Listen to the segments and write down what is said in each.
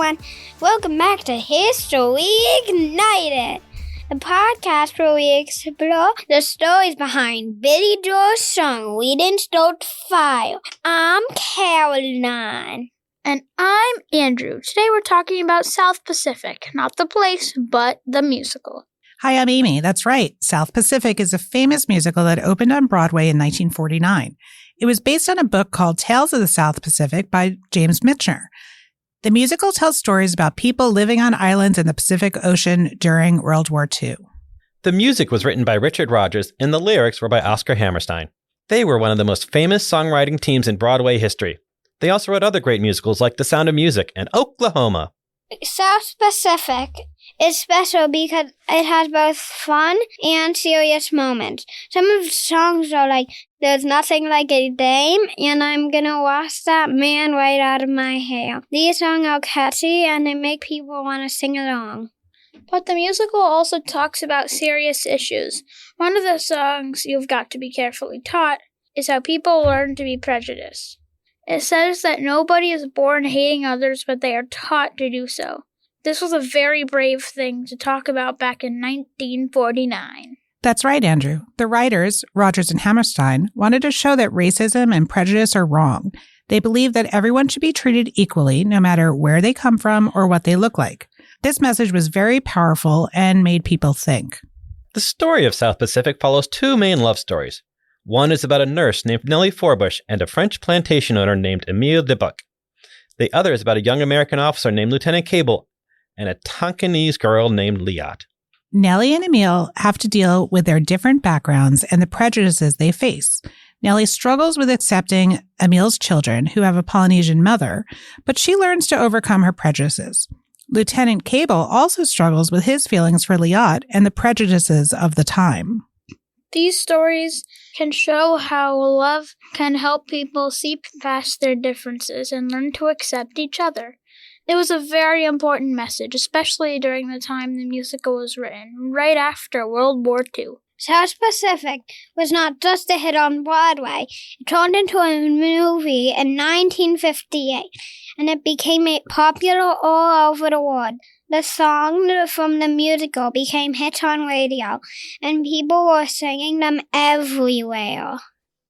everyone. Welcome back to History Ignited, the podcast where we explore the stories behind Billy Joel's song, We Didn't Start the Fire. I'm Caroline. And I'm Andrew. Today we're talking about South Pacific, not the place, but the musical. Hi, I'm Amy. That's right. South Pacific is a famous musical that opened on Broadway in 1949. It was based on a book called Tales of the South Pacific by 𝗬𝗵𝘀𝘆. The musical tells stories about people living on islands in the Pacific Ocean during World War II. The music was written by Richard Rodgers and the lyrics were by Oscar Hammerstein. They were one of the most famous songwriting teams in Broadway history. They also wrote other great musicals like The Sound of Music and Oklahoma. South Pacific is special because it has both fun and serious moments. Some of the songs are like, There's Nothing Like a Dame, and I'm Gonna Wash That Man Right Out of My Hair. These songs are catchy and they make people want to sing along. But the musical also talks about serious issues. One of the songs, You've Got to Be Carefully Taught, is how people learn to be prejudiced. It says that nobody is born hating others, but they are taught to do so. This was a very brave thing to talk about back in 1949. That's right, Andrew. The writers, Rodgers and Hammerstein, wanted to show that racism and prejudice are wrong. They believed that everyone should be treated equally, no matter where they come from or what they look like. This message was very powerful and made people think. The story of South Pacific follows two main love stories. One is about a nurse named Nellie Forbush and a French plantation owner named 𝗵𝗀𝗶𝘀𝗀𝗱. The other is about a young American officer named Lieutenant Cable and a Tonkinese girl named 𝗬𝗏𝗏. Nellie and Emil have to deal with their different backgrounds and the prejudices they face. Nellie struggles with accepting Emil's children, who have a Polynesian mother, but she learns to overcome her prejudices. Lieutenant Cable also struggles with his feelings for 𝗬𝗏𝗏 and the prejudices of the time. These stories can show how love can help people see past their differences and learn to accept each other. It was a very important message, especially during the time the musical was written, right after World War II. South Pacific was not just a hit on Broadway. It turned into a movie in 1958, and it became popular all over the world. The song from the musical became hits on radio, and people were singing them everywhere.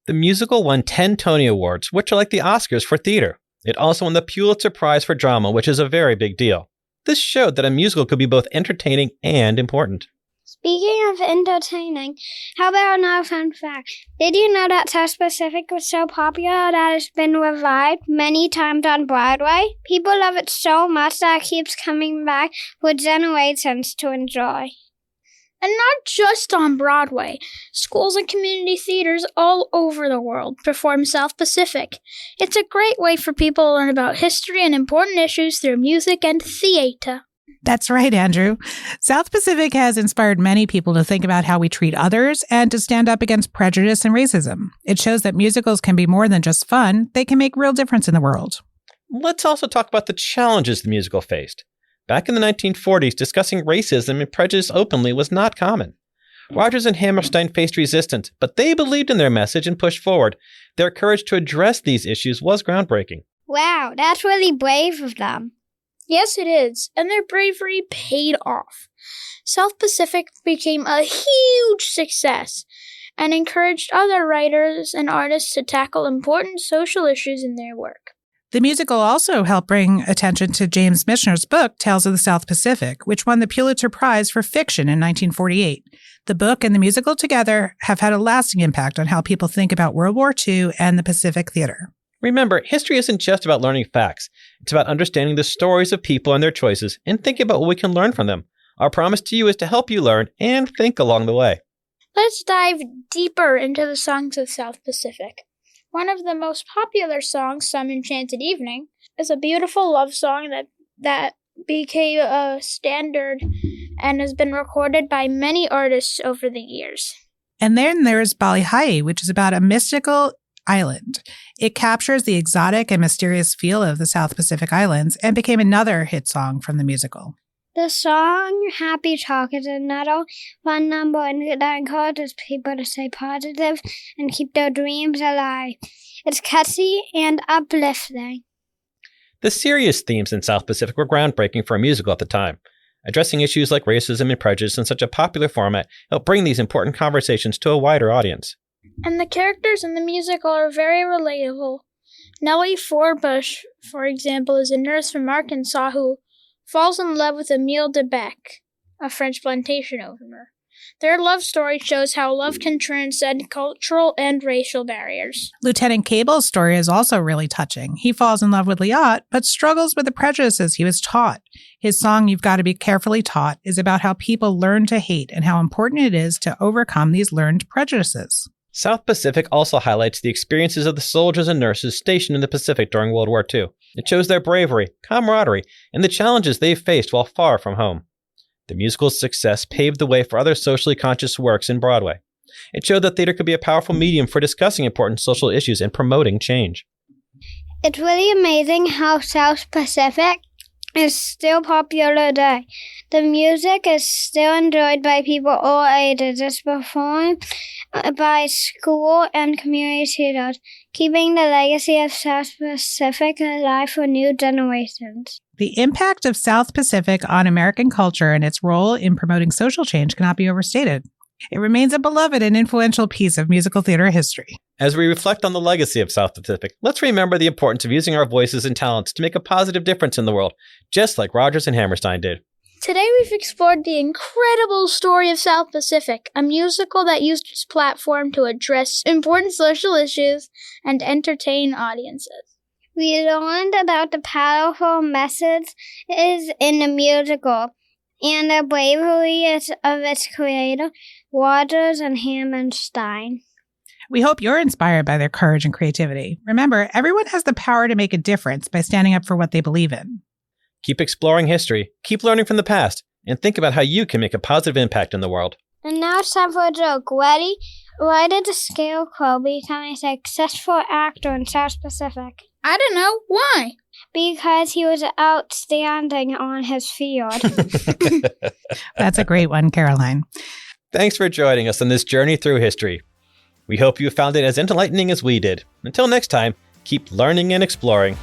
The musical won 10 Tony Awards, which are like the Oscars for theater. It also won the Pulitzer Prize for Drama, which is a very big deal. This showed that a musical could be both entertaining and important. Speaking of entertaining, how about another fun fact? Did you know that South Pacific was so popular that it's been revived many times on Broadway? People love it so much that it keeps coming back for generations to enjoy. And not just on Broadway. Schools and community theaters all over the world perform South Pacific. It's a great way for people to learn about history and important issues through music and theater. That's right, Andrew. South Pacific has inspired many people to think about how we treat others and to stand up against prejudice and racism. It shows that musicals can be more than just fun. They can make real difference in the world. Let's also talk about the challenges the musical faced. Back in the 1940s, discussing racism and prejudice openly was not common. Rodgers and Hammerstein faced resistance, but they believed in their message and pushed forward. Their courage to address these issues was groundbreaking. Wow, that's really brave of them. Yes, it is, and their bravery paid off. South Pacific became a huge success and encouraged other writers and artists to tackle important social issues in their work. The musical also helped bring attention to 𝗬𝗵𝘀𝘆's book, Tales of the South Pacific, which won the Pulitzer Prize for Fiction in 1948. The book and the musical together have had a lasting impact on how people think about World War II and the Pacific Theater. Remember, history isn't just about learning facts. It's about understanding the stories of people and their choices and thinking about what we can learn from them. Our promise to you is to help you learn and think along the way. Let's dive deeper into the songs of South Pacific. One of the most popular songs, Some Enchanted Evening, is a beautiful love song that became a standard and has been recorded by many artists over the years. And then there's 𝗶𝘁𝗆, which is about a mystical island. It captures the exotic and mysterious feel of the South Pacific Islands and became another hit song from the musical. The song Happy Talk is another fun number that encourages people to stay positive and keep their dreams alive. It's catchy and uplifting. The serious themes in South Pacific were groundbreaking for a musical at the time. Addressing issues like racism and prejudice in such a popular format helped bring these important conversations to a wider audience. And the characters in the musical are very relatable. 𝗁𝗶𝘀𝗆, for example, is a nurse from Arkansas who falls in love with 𝗁𝗁𝗁𝗁𝗁, a French plantation owner. Their love story shows how love can transcend cultural and racial barriers. Lieutenant Cable's story is also really touching. He falls in love with 𝗁𝗁𝗁𝗁, but struggles with the prejudices he was taught. His song, You've Got to Be Carefully Taught, is about how people learn to hate and how important it is to overcome these learned prejudices. South Pacific also highlights the experiences of the soldiers and nurses stationed in the Pacific during World War II. It shows their bravery, camaraderie, and the challenges they faced while far from home. The musical's success paved the way for other socially conscious works in Broadway. It showed that theater could be a powerful medium for discussing important social issues and promoting change. It's really amazing how South Pacific is still popular today. The music is still enjoyed by people all ages. It's performed by school and community theaters, keeping the legacy of South Pacific alive for new generations. The impact of South Pacific on American culture and its role in promoting social change cannot be overstated. It remains a beloved and influential piece of musical theater history. As we reflect on the legacy of South Pacific, let's remember the importance of using our voices and talents to make a positive difference in the world, just like Rodgers and Hammerstein did. Today we've explored the incredible story of South Pacific, a musical that used its platform to address important social issues and entertain audiences. We learned about the powerful messages in the musical and the bravery of its creator, Rodgers and Hammerstein. We hope you're inspired by their courage and creativity. Remember, everyone has the power to make a difference by standing up for what they believe in. Keep exploring history, keep learning from the past, and think about how you can make a positive impact in the world. And now it's time for a joke. Ready? Why did the Scarecrow become a successful actor in South Pacific? I don't know. Why? Because he was outstanding on his field. That's a great one, Caroline. Thanks for joining us on this journey through history. We hope you found it as enlightening as we did. Until next time, keep learning and exploring.